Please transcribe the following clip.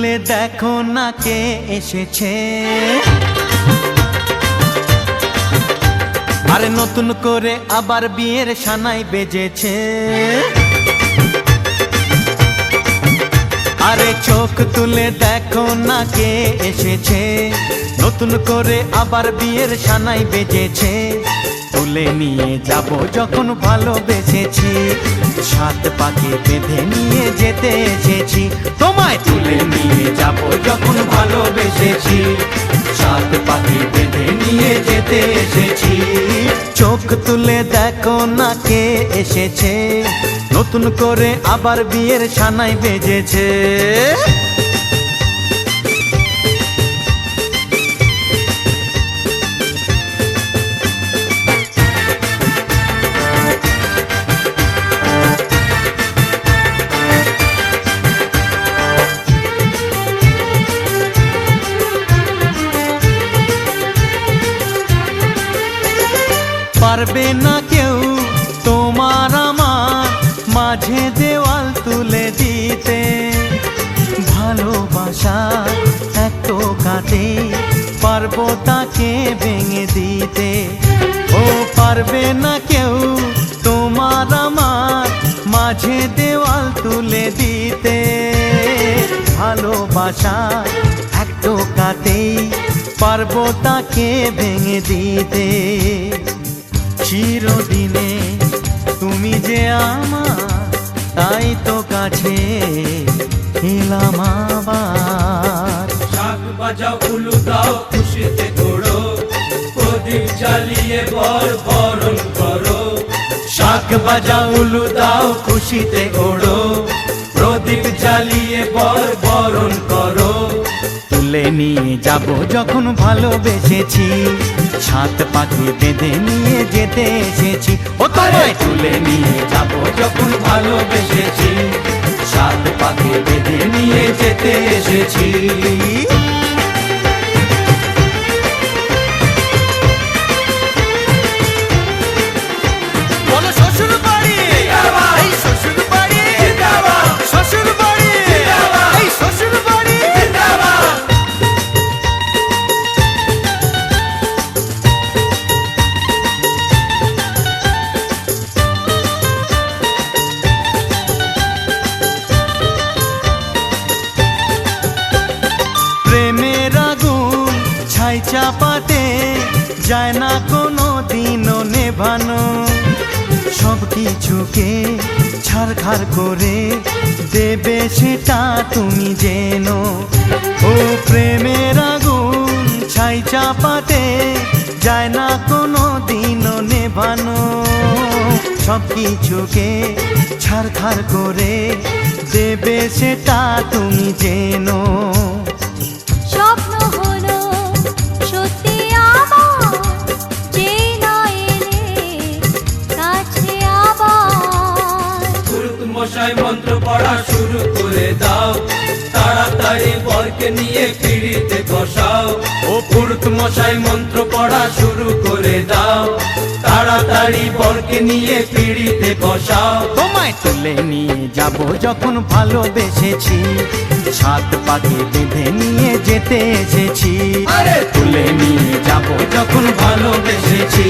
তুলে দেখো না কে এসেছে, আরে নতুন করে আবার বিয়ের সানাই বেজেছে। আরে চোখ তুলে দেখো না কে এসেছে, নতুন করে আবার বিয়ের সানাই বেজেছে। তুলে নিয়ে যাব যখন ভালোবেসেছি, সাত পাকে বেঁধে নিয়ে যেতে এসেছি। তোমায় তুলে নিয়ে যাব যখন ভালোবেসেছি, সাত পাকে বেঁধে নিয়ে যেতে এসেছি। চোখ তুলে দেখো না কে এসেছে, নতুন করে আবার বিয়ের সানাই বেজেছে। পারবে না কেউ তোমার আমার মাঝে দেওয়াল তুলে দিতে, ভালোবাসা এত কাটে পারবো তাকে ভেঙে দিতে। ও পারবে না কেউ তোমার আমার মাঝে দেওয়াল তুলে দিতে, ভালোবাসা এত কাটে পারবো তাকে ভেঙে দিতে। চিরদিনে তুমি যে আমার, তাই তো কাছে এলাম আবার। শাক বাজাও উলু দাও খুশিতে ঘোড়ো, প্রদীপ জ্বালিয়ে বর বরণ করো। শাক বাজাও উলু দাও খুশিতে ওড়ো, প্রদীপ জ্বালিয়ে বর বরণ করো। তুলে নিয়ে যাব যখন ভালোবেসেছি, সাত পাকে বেঁধে নিয়ে যেতে এসেছি। ও তোমায় তুলে নিয়ে যাব যখন ভালোবেসেছি, সাত পাকে বেঁধে নিয়ে যেতে এসেছি। বলো শ্বশুর বাড়ি, এই শ্বশুর বাড়ি, শ্বশুর বাড়ি, এই শ্বশুর বাড়ি। প্রেমের আগুন ছাই চাপাতে যায় না কোনো দিনও নেভানো, সব কিছুকে ছারখার করে দেবে সেটা তুমি জেনো। ও প্রেমের আগুন ছাই চাপাতে যায় না কোনো দিনও নেভানো, সব কিছুকে ছারখার করে দেবে সেটা তুমি জেনো। স্বপ্ন হলো সত্যি আমার, যে না এলে কাছে আবার। পুরুত মশাই মন্ত্র পড়া শুরু করে দাও, তাড়াতাড়ি বরকে নিয়ে পিড়িতে বসাও। ও পুরুত মশাই মন্ত্র পড়া শুরু করে দাও, তাড়াতাড়ি বরকে নিয়ে পিড়িতে বসাও। তোমায় তুলে নিয়ে যাব যখন ভালোবেসেছি, সাত পাকে বেঁধে নিয়ে যেতে এসেছি। আরে তুলে নিয়ে যাব যখন ভালোবেসেছি,